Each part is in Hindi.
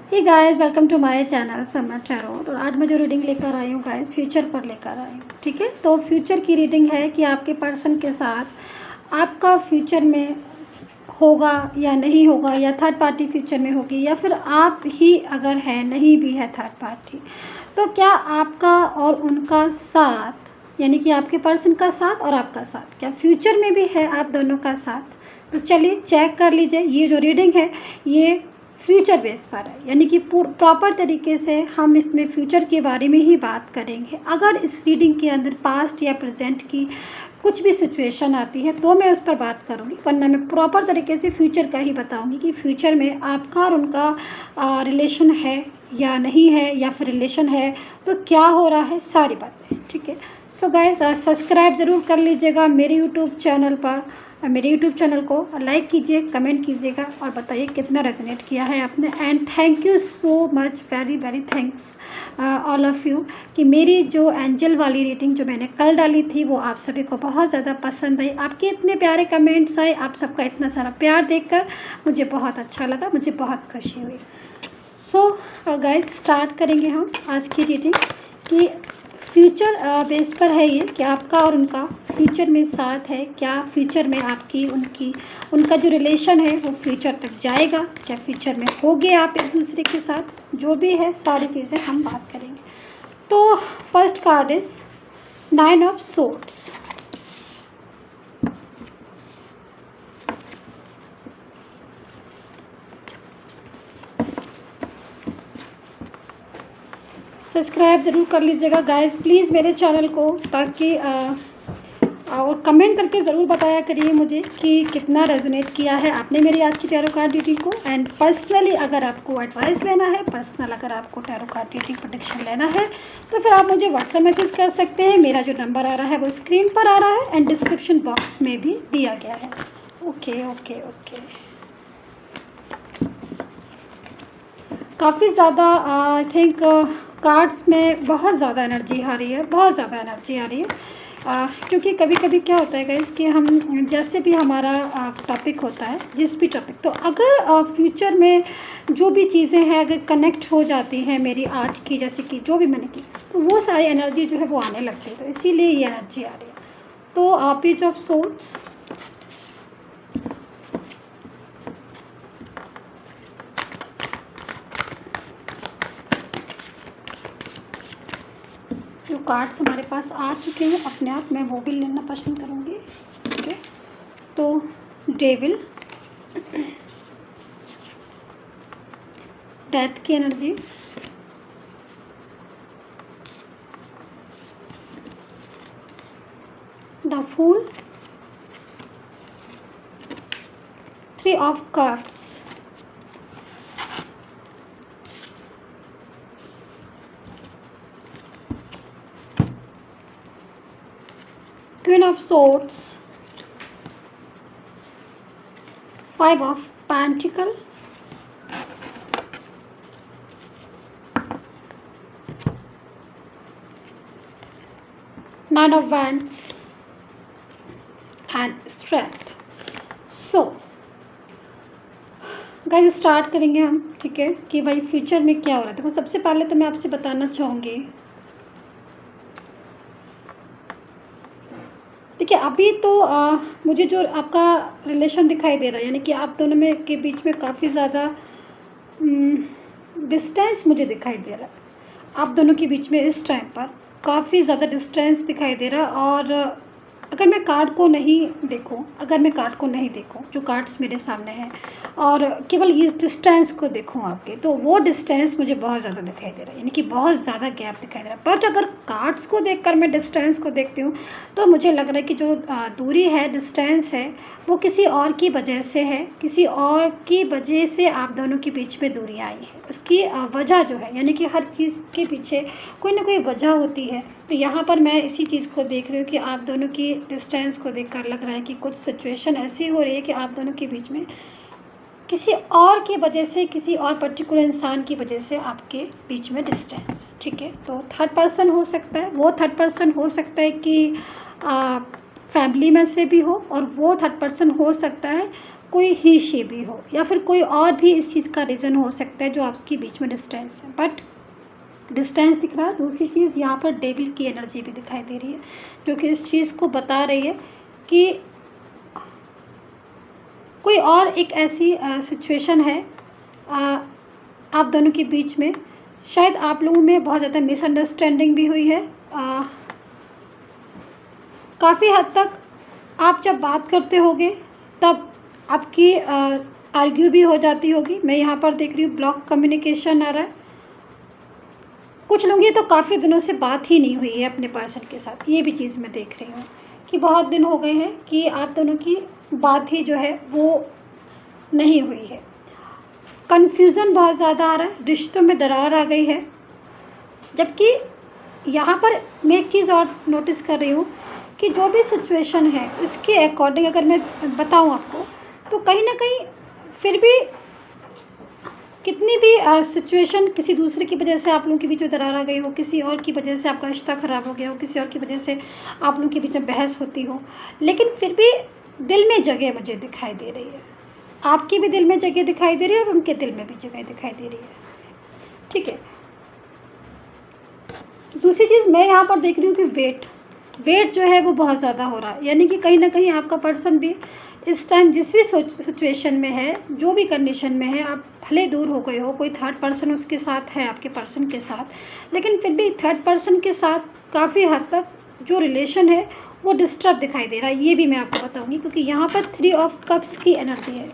Hey guys, welcome to my channel Summer Tarot. और आज मैं जो रीडिंग लेकर आई हूँ गाइस, फ्यूचर पर लेकर आई हूँ। ठीक है, तो फ्यूचर की रीडिंग है कि आपके पर्सन के साथ आपका फ्यूचर में होगा या नहीं होगा, या थर्ड पार्टी फ्यूचर में होगी, या फिर आप ही अगर है नहीं भी है थर्ड पार्टी, तो क्या आपका और उनका साथ, यानी कि आपके पर्सन का साथ और आपका साथ क्या फ्यूचर में भी है आप दोनों का साथ। तो चलिए चेक कर लीजिए। ये जो रीडिंग है ये फ्यूचर बेस पर है, यानी कि प्रॉपर तरीके से हम इसमें फ्यूचर के बारे में ही बात करेंगे। अगर इस रीडिंग के अंदर पास्ट या प्रेजेंट की कुछ भी सिचुएशन आती है तो मैं उस पर बात करूंगी, वरना मैं प्रॉपर तरीके से फ्यूचर का ही बताऊंगी कि फ्यूचर में आपका और उनका रिलेशन है या नहीं है, या फिर रिलेशन है तो क्या हो रहा है, सारी बातें। ठीक है, सो गाइस सब्सक्राइब ज़रूर कर लीजिएगा मेरे यूट्यूब चैनल पर। मेरे यूट्यूब चैनल को लाइक कीजिए, कमेंट कीजिएगा और बताइए कितना रेजोनेट किया है आपने। And thank you so much, very very thanks all of you कि मेरी जो एंजल वाली रीडिंग जो मैंने कल डाली थी वो आप सभी को बहुत ज़्यादा पसंद आई। आपके इतने प्यारे कमेंट्स आए, आप सबका इतना सारा प्यार देखकर मुझे बहुत अच्छा लगा, मुझे बहुत खुशी हुई। सो गाइस स्टार्ट करेंगे हम आज की रीडिंग कि फ्यूचर बेस पर है ये कि आपका और उनका फ्यूचर में साथ है। क्या फ्यूचर में आपकी उनका जो रिलेशन है वो फ्यूचर तक जाएगा, क्या फ्यूचर में होगे आप एक दूसरे के साथ, जो भी है सारी चीज़ें हम बात करेंगे। तो first card is 9 of swords. Subscribe ज़रूर कर लीजिएगा गाइस प्लीज़ मेरे चैनल को, ताकि और कमेंट करके ज़रूर बताया करिए मुझे कि कितना रेजोनेट किया है आपने मेरी आज की टैरो कार्ड रीडिंग को। एंड पर्सनली अगर आपको एडवाइस लेना है, पर्सनल अगर आपको टैरो कार्ड रीडिंग प्रेडिक्शन लेना है तो फिर आप मुझे व्हाट्सएप मैसेज कर सकते हैं। मेरा जो नंबर आ रहा है वो स्क्रीन पर आ रहा है एंड डिस्क्रिप्शन बॉक्स में भी दिया गया है। ओके ओके ओके, काफ़ी ज़्यादा आई थिंक कार्ड्स में बहुत ज़्यादा एनर्जी आ रही है, बहुत ज़्यादा एनर्जी आ रही है। क्योंकि कभी कभी क्या होता है गाइस कि हम जैसे भी हमारा टॉपिक होता है, जिस भी टॉपिक, तो अगर फ्यूचर में जो भी चीज़ें हैं अगर कनेक्ट हो जाती हैं मेरी आज की, जैसे कि जो भी मैंने की, तो वो सारी एनर्जी जो है वो आने लगती है, तो इसीलिए ये एनर्जी आ रही है। तो पेज ऑफ सोर्ड्स, जो कार्ड्स हमारे पास आ चुके हैं अपने आप, मैं वो भी लेना पसंद करूँगी। ठीक है, तो डेविल, डेथ की energy, the fool, 3 of cups, Queen of Swords, 5 of Pentacles, Nine of Wands and Strength. So guys start करेंगे हम। ठीक है, कि भाई फ्यूचर में क्या हो रहा है। देखो सबसे पहले तो मैं आपसे बताना चाहूँगी, देखिए अभी तो मुझे जो आपका रिलेशन दिखाई दे रहा है, यानी कि आप दोनों में के बीच में काफ़ी ज़्यादा डिस्टेंस मुझे दिखाई दे रहा है। आप दोनों के बीच में इस टाइम पर काफ़ी ज़्यादा डिस्टेंस दिखाई दे रहा है। और अगर मैं कार्ड को नहीं देखूं, जो कार्ड्स मेरे सामने हैं, और केवल इस डिस्टेंस को देखूं आपके, तो वो डिस्टेंस मुझे बहुत ज़्यादा दिखाई दे रहा है, यानी कि बहुत ज़्यादा गैप दिखाई दे रहा है। बट अगर कार्ड्स को देखकर मैं डिस्टेंस को देखती हूँ तो मुझे लग रहा है कि जो दूरी है, डिस्टेंस है, वो किसी और की वजह से है, किसी और की वजह से आप दोनों के बीच में दूरी आई है। उसकी वजह जो है, यानी कि हर चीज़ के पीछे कोई ना कोई वजह होती है। तो यहाँ पर मैं इसी चीज़ को देख रही हूँ कि आप दोनों की डिस्टेंस को देखकर लग रहा है कि कुछ सिचुएशन ऐसी हो रही है कि आप दोनों के बीच में किसी और की वजह से, किसी और पर्टिकुलर इंसान की वजह से आपके बीच में डिस्टेंस। ठीक है, तो थर्ड पर्सन हो सकता है, वो थर्ड पर्सन हो सकता है कि फैमिली में से भी हो, और वो थर्ड पर्सन हो सकता है कोई ही शी भी हो, या फिर कोई और भी इस चीज़ का रीज़न हो सकता है जो आपके बीच में डिस्टेंस है, बट डिस्टेंस दिख रहा है। दूसरी चीज़ यहाँ पर डेविल की एनर्जी भी दिखाई दे रही है, जो कि इस चीज़ को बता रही है कि कोई और एक ऐसी सिचुएशन है आप दोनों के बीच में। शायद आप लोगों में बहुत ज़्यादा मिसअंडरस्टैंडिंग भी हुई है। काफ़ी हद तक आप जब बात करते होगे तब आपकी आर्ग्यू भी हो जाती होगी। मैं यहाँ पर देख रही हूँ ब्लॉक कम्युनिकेशन आ रहा है। कुछ लोग ये तो काफ़ी दिनों से बात ही नहीं हुई है अपने पर्सन के साथ, ये भी चीज़ मैं देख रही हूँ कि बहुत दिन हो गए हैं कि आप दोनों की बात ही जो है वो नहीं हुई है। कन्फ्यूज़न बहुत ज़्यादा आ रहा है, रिश्तों में दरार आ गई है। जबकि यहाँ पर मैं एक चीज़ और नोटिस कर रही हूँ कि जो भी सिचुएशन है उसके अकॉर्डिंग अगर मैं बताऊँ आपको, तो कहीं ना कहीं फिर भी कितनी भी सिचुएशन किसी दूसरे की वजह से आप लोगों के बीच में दरार आ गई हो, किसी और की वजह से आपका रिश्ता ख़राब हो गया हो, किसी और की वजह से आप लोगों के बीच में बहस होती हो, लेकिन फिर भी दिल में जगह मुझे दिखाई दे रही है। आपकी भी दिल में जगह दिखाई दे रही है और उनके दिल में भी जगह दिखाई दे रही है। ठीक है। दूसरी चीज़ मैं यहाँ पर देख रही हूँ कि वेट जो है वो बहुत ज़्यादा हो रहा है, यानी कि कहीं ना कहीं आपका पर्सन भी इस टाइम जिस भी सिचुएशन में है, जो भी कंडीशन में है, आप भले दूर हो गए हो, कोई थर्ड पर्सन उसके साथ है आपके पर्सन के साथ, लेकिन फिर भी थर्ड पर्सन के साथ काफ़ी हद तक जो रिलेशन है वो डिस्टर्ब दिखाई दे रहा है। ये भी मैं आपको बताऊंगी, क्योंकि यहाँ पर 3 ऑफ कप्स की एनर्जी है।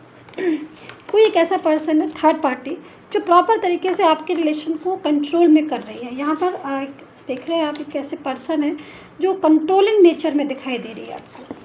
कोई एक ऐसा पर्सन है थर्ड पार्टी जो प्रॉपर तरीके से आपके रिलेशन को कंट्रोल में कर रही है। यहाँ पर देख रहे हैं आप एक ऐसे पर्सन है जो कंट्रोलिंग नेचर में दिखाई दे रही है आपको,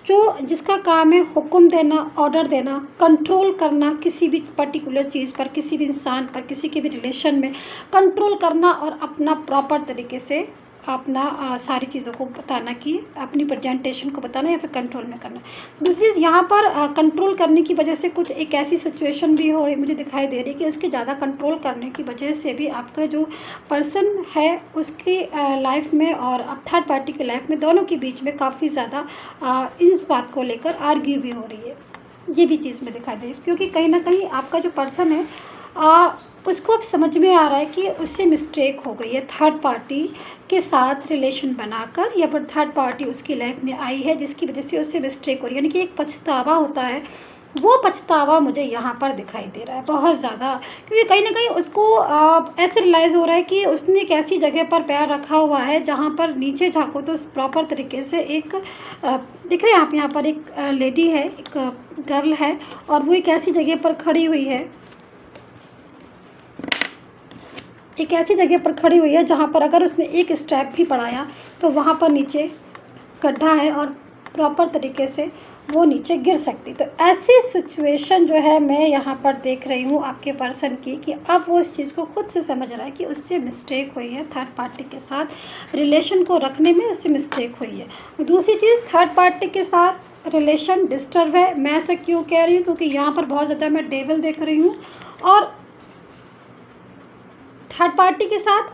जो जिसका काम है हुक्म देना, ऑर्डर देना, कंट्रोल करना, किसी भी पर्टिकुलर चीज़ पर, किसी भी इंसान पर, किसी के भी रिलेशन में कंट्रोल करना और अपना प्रॉपर तरीके से अपना सारी चीज़ों को बताना, कि अपनी प्रेजेंटेशन को बताना या फिर कंट्रोल में करना। दूसरी चीज़ यहाँ पर कंट्रोल करने की वजह से कुछ एक ऐसी सिचुएशन भी हो रही मुझे दिखाई दे रही है कि उसके ज़्यादा कंट्रोल करने की वजह से भी आपका जो पर्सन है उसकी लाइफ में और अब थर्ड पार्टी की लाइफ में, दोनों के बीच में काफ़ी ज़्यादा इस बात को लेकर आर्ग्यू भी हो रही है। ये भी चीज़ में दिखाई दे रही है, क्योंकि कहीं ना कहीं आपका जो पर्सन है उसको अब समझ में आ रहा है कि उससे मिस्टेक हो गई है थर्ड पार्टी के साथ रिलेशन बनाकर, या फिर थर्ड पार्टी उसकी लाइफ में आई है जिसकी वजह से उससे मिस्टेक हो रही है। यानी कि एक पछतावा होता है, वो पछतावा मुझे यहाँ पर दिखाई दे रहा है बहुत ज़्यादा, क्योंकि कहीं ना कहीं उसको ऐसे रियलाइज़ हो रहा है कि उसने एक ऐसी जगह पर पैर रखा हुआ है जहाँ पर नीचे झाँको तो प्रॉपर तरीके से एक दिख रहे हैं आप, यहाँ पर एक लेडी है, एक गर्ल है, और वो एक ऐसी जगह पर खड़ी हुई है, एक ऐसी जगह पर खड़ी हुई है जहाँ पर अगर उसने एक स्टेप भी बढ़ाया तो वहाँ पर नीचे गड्ढा है और प्रॉपर तरीके से वो नीचे गिर सकती। तो ऐसी सिचुएशन जो है मैं यहाँ पर देख रही हूँ आपके पर्सन की, कि अब वो इस चीज़ को खुद से समझ रहा है कि उससे मिस्टेक हुई है, थर्ड पार्टी के साथ रिलेशन को रखने में उससे मिस्टेक हुई है। दूसरी चीज़, थर्ड पार्टी के साथ रिलेशन डिस्टर्ब है। मैं ऐसा क्यों कह रही हूँ, क्योंकि यहाँ पर बहुत ज़्यादा मैं डेविल देख रही हूँ और थर्ड पार्टी के साथ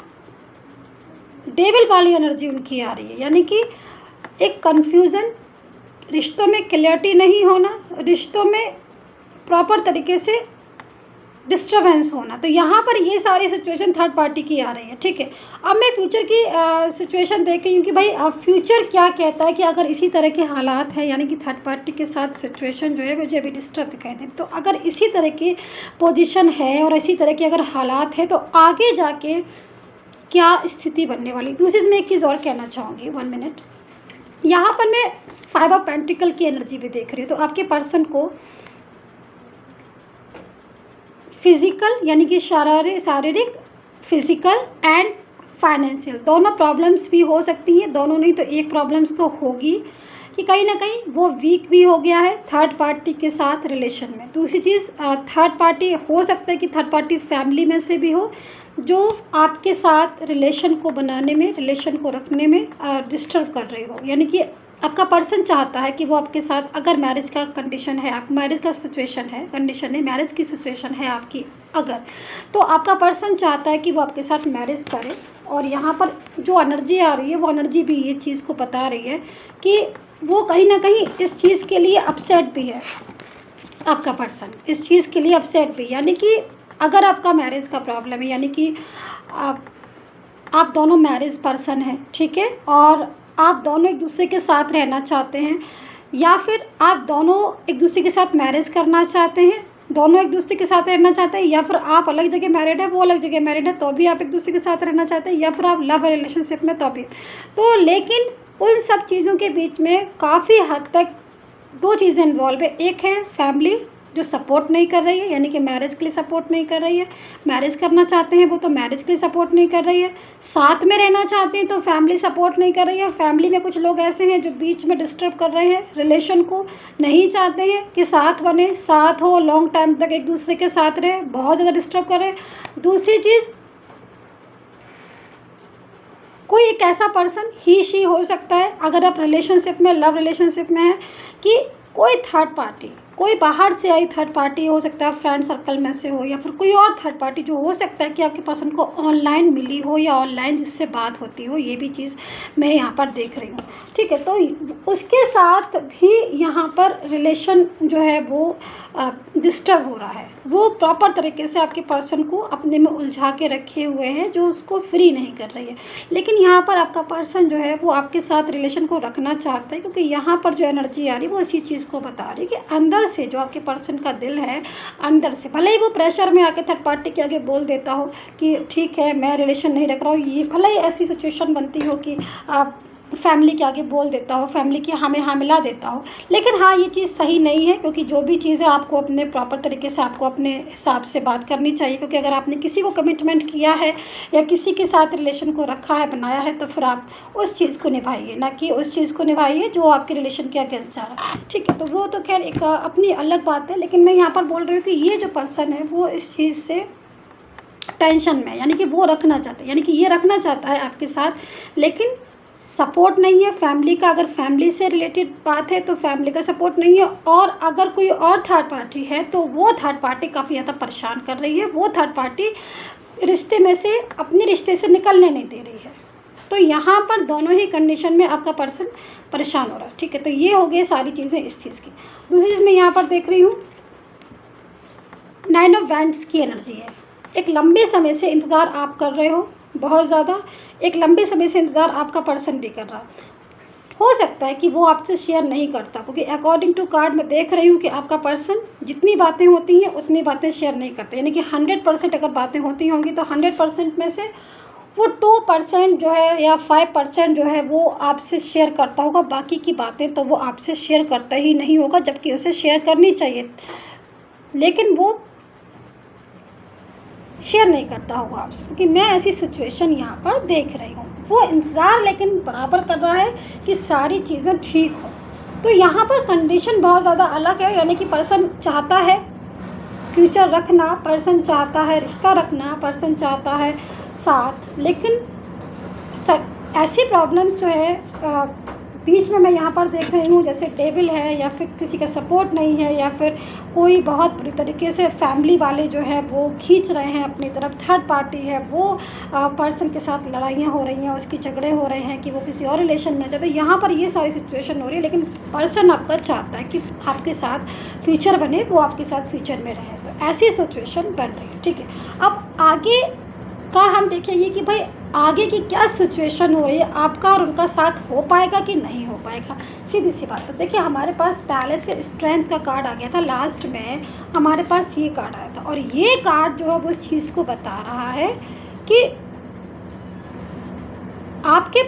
डेविल वाली एनर्जी उनकी आ रही है, यानी कि एक कन्फ्यूज़न, रिश्तों में क्लियरिटी नहीं होना, रिश्तों में प्रॉपर तरीके से डिस्टर्बेंस होना। तो यहाँ पर ये सारी सिचुएशन थर्ड पार्टी की आ रही है। ठीक है, अब मैं फ्यूचर की सिचुएशन देख रही हूँ कि भाई अब फ्यूचर क्या कहता है कि अगर इसी तरह के हालात हैं, यानी कि थर्ड पार्टी के साथ सिचुएशन जो है मुझे अभी डिस्टर्ब दिखाई दे, तो अगर इसी तरह की पोजीशन है और इसी तरह के अगर हालात हैं तो आगे जाके क्या स्थिति बनने वाली। दूसरी मैं एक चीज़ और कहना चाहूँगी, 1 मिनट। यहाँ पर मैं 5 ऑफ पेंटिकल की एनर्जी भी देख रही हूँ। तो आपके पर्सन को फिज़िकल यानी कि शारीरिक, फिज़िकल एंड फाइनेंशियल दोनों प्रॉब्लम्स भी हो सकती हैं। दोनों नहीं तो एक प्रॉब्लम्स तो होगी कि कहीं ना कहीं वो वीक भी हो गया है थर्ड पार्टी के साथ रिलेशन में। दूसरी चीज़, थर्ड पार्टी हो सकता है कि थर्ड पार्टी फैमिली में से भी हो, जो आपके साथ रिलेशन को बनाने में, रिलेशन को रखने में डिस्टर्ब कर रही हो। यानी कि आपका पर्सन चाहता है कि वो आपके साथ, अगर मैरिज का कंडीशन है, आप मैरिज का सिचुएशन है, कंडीशन है मैरिज की सिचुएशन है आपकी अगर, तो आपका पर्सन चाहता है कि वो आपके साथ मैरिज करे। और यहाँ पर जो एनर्जी आ रही है वो एनर्जी भी ये चीज़ को बता रही है कि वो कहीं ना कहीं इस चीज़ के लिए अपसेट भी है। आपका पर्सन इस चीज़ के लिए अपसेट भी, यानी कि अगर आपका मैरिज का प्रॉब्लम है, यानी कि आप दोनों मैरिज पर्सन हैं, ठीक है, और आप दोनों एक दूसरे के साथ रहना चाहते हैं, या फिर आप दोनों एक दूसरे के साथ मैरिज करना चाहते हैं, दोनों एक दूसरे के साथ रहना चाहते हैं, या फिर आप अलग जगह मैरिड है, वो अलग जगह मैरिड है, तो भी आप एक दूसरे के साथ रहना चाहते हैं, या फिर आप लव रिलेशनशिप में तो भी। तो लेकिन उन सब चीज़ों के बीच में काफ़ी हद तक दो चीज़ें इन्वॉल्व है। एक है फैमिली जो सपोर्ट नहीं कर रही है, यानी कि मैरिज के लिए सपोर्ट नहीं कर रही है। मैरिज करना चाहते हैं वो तो मैरिज के लिए सपोर्ट नहीं कर रही है, साथ में रहना चाहते हैं तो फैमिली सपोर्ट नहीं कर रही है। फैमिली में कुछ लोग ऐसे हैं जो बीच में डिस्टर्ब कर रहे हैं, रिलेशन को नहीं चाहते हैं कि साथ बने, साथ हो, लॉन्ग टाइम तक एक दूसरे के साथ रहे, बहुत ज़्यादा डिस्टर्ब कर रहे हैं। दूसरी चीज़, कोई एक ऐसा पर्सन ही शी हो सकता है, अगर आप रिलेशनशिप में, लव रिलेशनशिप में है, कि कोई थर्ड पार्टी, कोई बाहर से आई थर्ड पार्टी हो सकता है, फ्रेंड सर्कल में से हो, या फिर कोई और थर्ड पार्टी जो हो सकता है कि आपके पर्सन को ऑनलाइन मिली हो या ऑनलाइन जिससे बात होती हो, ये भी चीज़ मैं यहाँ पर देख रही हूँ, ठीक है। तो उसके साथ भी यहाँ पर रिलेशन जो है वो डिस्टर्ब हो रहा है, वो प्रॉपर तरीके से आपके पर्सन को अपने में उलझा के रखे हुए हैं, जो उसको फ्री नहीं कर रही है। लेकिन यहाँ पर आपका पर्सन जो है वो आपके साथ रिलेशन को रखना चाहता है, क्योंकि यहाँ पर जो एनर्जी आ रही है वो इसी चीज़ को बता रही है कि अंदर से जो आपके पर्सन का दिल है, अंदर से भले ही वो प्रेशर में आके थर्ड पार्टी के आगे बोल देता हो कि ठीक है मैं रिलेशन नहीं रख रहा हूँ, ये भले ही ऐसी सिचुएशन बनती हो कि आप फैमिली के आगे बोल देता हो, फैमिली की हमें हाँ मिला देता हो, लेकिन हाँ ये चीज़ सही नहीं है, क्योंकि जो भी चीज़ है आपको अपने प्रॉपर तरीके से आपको अपने हिसाब से बात करनी चाहिए। क्योंकि अगर आपने किसी को कमिटमेंट किया है या किसी के साथ रिलेशन को रखा है, बनाया है, तो फिर आप उस चीज़ को निभाइए, ना कि उस चीज़ को निभाइए जो आपके रिलेशन के अगेंस्ट जा रहा है, ठीक है। तो वो तो खैर एक अपनी अलग बात है, लेकिन मैं यहाँ पर बोल रही हूँ कि ये जो पर्सन है वो इस चीज़ से टेंशन में, यानी कि वो रखना चाहता है, यानी कि ये रखना चाहता है आपके साथ, लेकिन सपोर्ट नहीं है फैमिली का। अगर फैमिली से रिलेटेड बात है तो फैमिली का सपोर्ट नहीं है, और अगर कोई और थर्ड पार्टी है तो वो थर्ड पार्टी काफ़ी ज़्यादा परेशान कर रही है, वो थर्ड पार्टी रिश्ते में से, अपने रिश्ते से निकलने नहीं दे रही है। तो यहाँ पर दोनों ही कंडीशन में आपका पर्सन परेशान हो रहा है, ठीक है। तो ये हो गई सारी चीज़ें इस चीज़ की। दूसरी चीज़ मैं यहाँ पर देख रही हूँ, 9 ऑफ वैंड्स की एनर्जी है। एक लंबे समय से इंतज़ार आप कर रहे हो, बहुत ज़्यादा, एक लंबे समय से इंतज़ार आपका पर्सन भी कर रहा। हो सकता है कि वो आपसे शेयर नहीं करता, क्योंकि अकॉर्डिंग टू कार्ड मैं देख रही हूँ कि आपका पर्सन जितनी बातें होती हैं उतनी बातें शेयर नहीं करते, यानी कि 100% अगर बातें होती होंगी तो 100% में से वो 2% जो है या 5% जो है वो आपसे शेयर करता होगा, बाकी की बातें तो वो आपसे शेयर करता ही नहीं होगा, जबकि उसे शेयर करनी चाहिए, लेकिन वो शेयर नहीं करता होगा आपसे, क्योंकि मैं ऐसी सिचुएशन यहाँ पर देख रही हूँ। वो इंतज़ार लेकिन बराबर कर रहा है कि सारी चीज़ें ठीक हो। तो यहाँ पर कंडीशन बहुत ज़्यादा अलग है, यानी कि पर्सन चाहता है फ्यूचर रखना, पर्सन चाहता है रिश्ता रखना, पर्सन चाहता है साथ, लेकिन ऐसी प्रॉब्लम्स जो है बीच में मैं यहाँ पर देख रही हूँ, जैसे डेविल है, या फिर किसी का सपोर्ट नहीं है, या फिर कोई बहुत बुरी तरीके से फैमिली वाले जो है वो खींच रहे हैं अपनी तरफ, थर्ड पार्टी है वो पर्सन के साथ लड़ाइयाँ हो रही हैं, उसकी झगड़े हो रहे हैं कि वो किसी और रिलेशन में जाते हैं। यहाँ पर ये सारी सिचुएशन हो रही है, लेकिन पर्सन आपका चाहता है कि आपके साथ फ्यूचर बने, वो आपके साथ फ्यूचर में रहे। तो ऐसी सिचुएशन बन रही है, ठीक है। अब आगे का हम देखेंगे कि भाई आगे की क्या सिचुएशन हो रही है, आपका और उनका साथ हो पाएगा कि नहीं हो पाएगा। सीधी सी बात है, देखिए हमारे पास पहले से स्ट्रेंथ का कार्ड आ गया था, लास्ट में हमारे पास ये कार्ड आया था, और ये कार्ड जो है वो इस चीज़ को बता रहा है कि आपके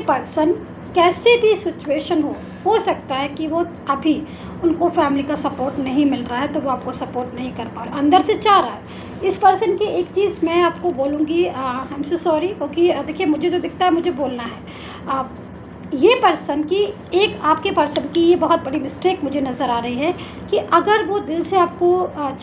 पर्सन कैसे भी सिचुएशन हो सकता है कि वो अभी उनको फैमिली का सपोर्ट नहीं मिल रहा है, तो वो आपको सपोर्ट नहीं कर पा रहा, अंदर से चाह रहा है। इस पर्सन की एक चीज़ मैं आपको बोलूँगी, आई एम सो सॉरी, क्योंकि देखिए मुझे जो दिखता है मुझे बोलना है। ये पर्सन की, एक आपके पर्सन की ये बहुत बड़ी मिस्टेक मुझे नज़र आ रही है कि अगर वो दिल से आपको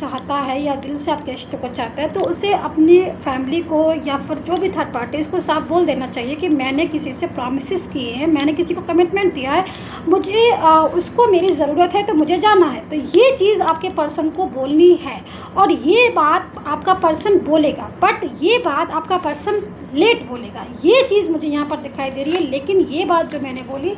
चाहता है या दिल से आपके रिश्ते को चाहता है, तो उसे अपनी फैमिली को या फिर जो भी थर्ड पार्टी उसको साफ बोल देना चाहिए कि मैंने किसी से प्रॉमिसेस किए हैं, मैंने किसी को कमिटमेंट दिया है, मुझे उसको मेरी ज़रूरत है तो मुझे जाना है। तो ये चीज़ आपके पर्सन को बोलनी है, और ये बात आपका पर्सन बोलेगा, बट ये बात आपका पर्सन लेट बोलेगा। ये चीज़ मुझे यहाँ पर दिखाई दे रही है। लेकिन ये बात जो मैंने बोली,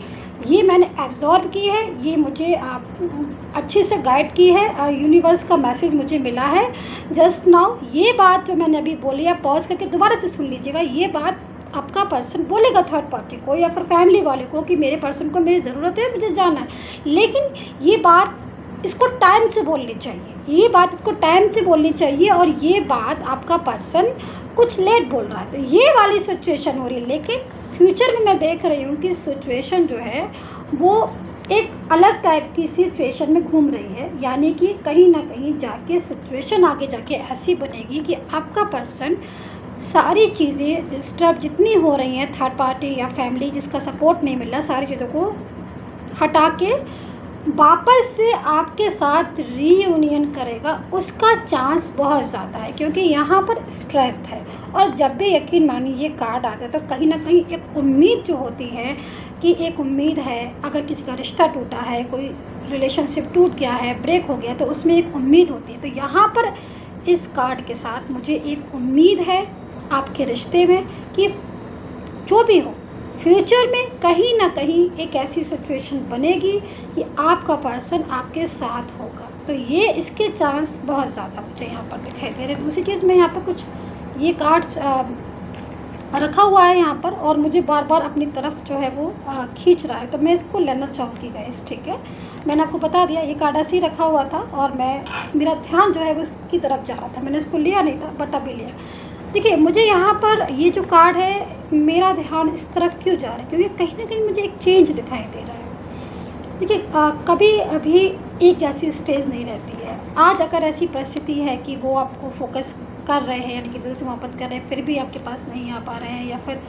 ये मैंने एब्जॉर्ब की है, ये मुझे अच्छे से गाइड की है, यूनिवर्स का मैसेज मुझे मिला है जस्ट नाउ। ये बात जो मैंने अभी बोली, आप पॉज करके दोबारा से सुन लीजिएगा। ये बात आपका पर्सन बोलेगा थर्ड पार्टी को या फिर फैमिली वाले को कि मेरे पर्सन को मेरी ज़रूरत है, मुझे जाना है। लेकिन ये बात इसको टाइम से बोलनी चाहिए, ये बात इसको टाइम से बोलनी चाहिए। और ये बात आपका पर्सन कुछ लेट बोल रहा है, तो ये वाली सिचुएशन हो रही है। लेकिन फ्यूचर में मैं देख रही हूँ कि सिचुएशन जो है वो एक अलग टाइप की सिचुएशन में घूम रही है। यानी कि कहीं ना कहीं जाके सिचुएशन आगे जाके ऐसी बनेगी कि आपका पर्सन सारी चीज़ें डिस्टर्ब जितनी हो रही हैं, थर्ड पार्टी या फैमिली जिसका सपोर्ट नहीं मिल रहा, सारी चीज़ों को हटा के वापस से आपके साथ रीयूनियन करेगा। उसका चांस बहुत ज़्यादा है, क्योंकि यहाँ पर स्ट्रेंथ है। और जब भी यकीन मानिए ये कार्ड आता है तो कहीं ना कहीं एक उम्मीद जो होती है कि एक उम्मीद है, अगर किसी का रिश्ता टूटा है, कोई रिलेशनशिप टूट गया है, ब्रेक हो गया, तो उसमें एक उम्मीद होती है। तो यहाँ पर इस कार्ड के साथ मुझे एक उम्मीद है आपके रिश्ते में कि जो भी हो फ्यूचर में कहीं ना कहीं एक ऐसी सिचुएशन बनेगी कि आपका पर्सन आपके साथ होगा। तो ये इसके चांस बहुत ज़्यादा मुझे यहाँ पर दिखाई दे रहे हैं। दूसरी चीज़, मैं यहाँ पर कुछ ये कार्ड्स रखा हुआ है यहाँ पर, और मुझे बार बार अपनी तरफ जो है वो खींच रहा है, तो मैं इसको लेना चाहूँगी गाइस, ठीक है। मैंने आपको बता दिया ये कार्ड ऐसे ही रखा हुआ था और मेरा ध्यान जो है वो इसकी तरफ जा रहा था, मैंने इसको लिया नहीं था बट अभी लिया। देखिए मुझे यहाँ पर ये जो कार्ड है, मेरा ध्यान इस तरफ क्यों जा रहा है, क्योंकि कहीं ना कहीं मुझे एक चेंज दिखाई दे रहा है। देखिए कभी अभी एक जैसी स्टेज नहीं रहती है। आज अगर ऐसी परिस्थिति है कि वो आपको फोकस कर रहे हैं, यानी कि दिल से मोहब्बत कर रहे हैं, फिर भी आपके पास नहीं आ पा रहे हैं, या फिर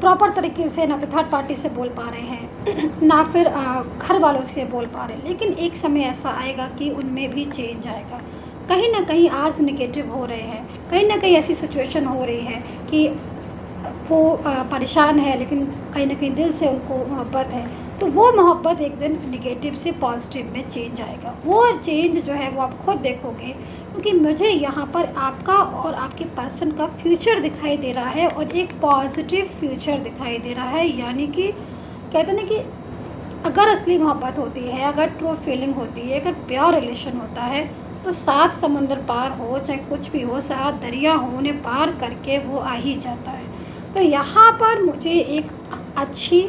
प्रॉपर तरीके से ना तो थर्ड पार्टी से बोल पा रहे हैं, ना फिर घर वालों से बोल पा रहे हैं, लेकिन एक समय ऐसा आएगा कि उनमें भी चेंज आएगा। कहीं ना कहीं आज नेगेटिव हो रहे हैं, कहीं ना कहीं ऐसी सिचुएशन हो रही है कि वो परेशान है, लेकिन कहीं ना कहीं दिल से उनको मोहब्बत है। तो वो मोहब्बत एक दिन नेगेटिव से पॉजिटिव में चेंज आएगा। वो चेंज जो है वो आप खुद देखोगे, क्योंकि मुझे यहाँ पर आपका और आपके पर्सन का फ्यूचर दिखाई दे रहा है, और एक पॉजिटिव फ्यूचर दिखाई दे रहा है। यानी कि कहते हैं ना कि अगर असली मोहब्बत होती है, अगर ट्रू फीलिंग होती है, अगर प्योर रिलेशन होता है, तो 7 समंदर पार हो, चाहे कुछ भी हो, 7 दरिया हो, उन्हें पार करके वो आ ही जाता है। तो यहाँ पर मुझे एक अच्छी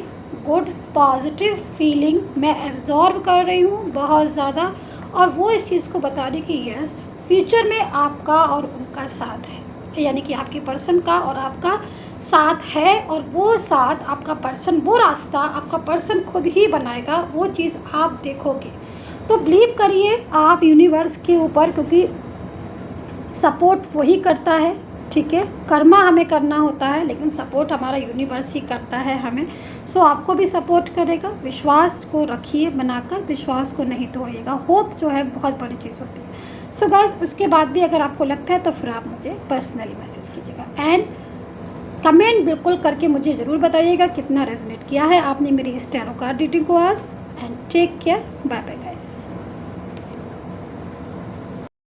गुड पॉजिटिव फीलिंग मैं एब्जॉर्ब कर रही हूँ बहुत ज़्यादा, और वो इस चीज़ को बता रही कि यस फ्यूचर में आपका और उनका साथ है, यानी कि आपके पर्सन का और आपका साथ है। और वो साथ आपका पर्सन, वो रास्ता आपका पर्सन खुद ही बनाएगा, वो चीज़ आप देखोगे। तो बिलीव करिए आप यूनिवर्स के ऊपर, क्योंकि सपोर्ट वही करता है, ठीक है। कर्मा हमें करना होता है, लेकिन सपोर्ट हमारा यूनिवर्स ही करता है हमें। सो आपको भी सपोर्ट करेगा। विश्वास को रखिए बनाकर, विश्वास को नहीं तोड़िएगा। होप जो है बहुत बड़ी चीज़ होती है। सो गाइस, उसके बाद भी अगर आपको लगता है तो फिर आप मुझे पर्सनली मैसेज कीजिएगा, एंड कमेंट बिल्कुल करके मुझे ज़रूर बताइएगा कितना रेजोनेट किया है आपने मेरी इस टैरो कार्ड रीडिंग को आज। And take care, bye bye guys.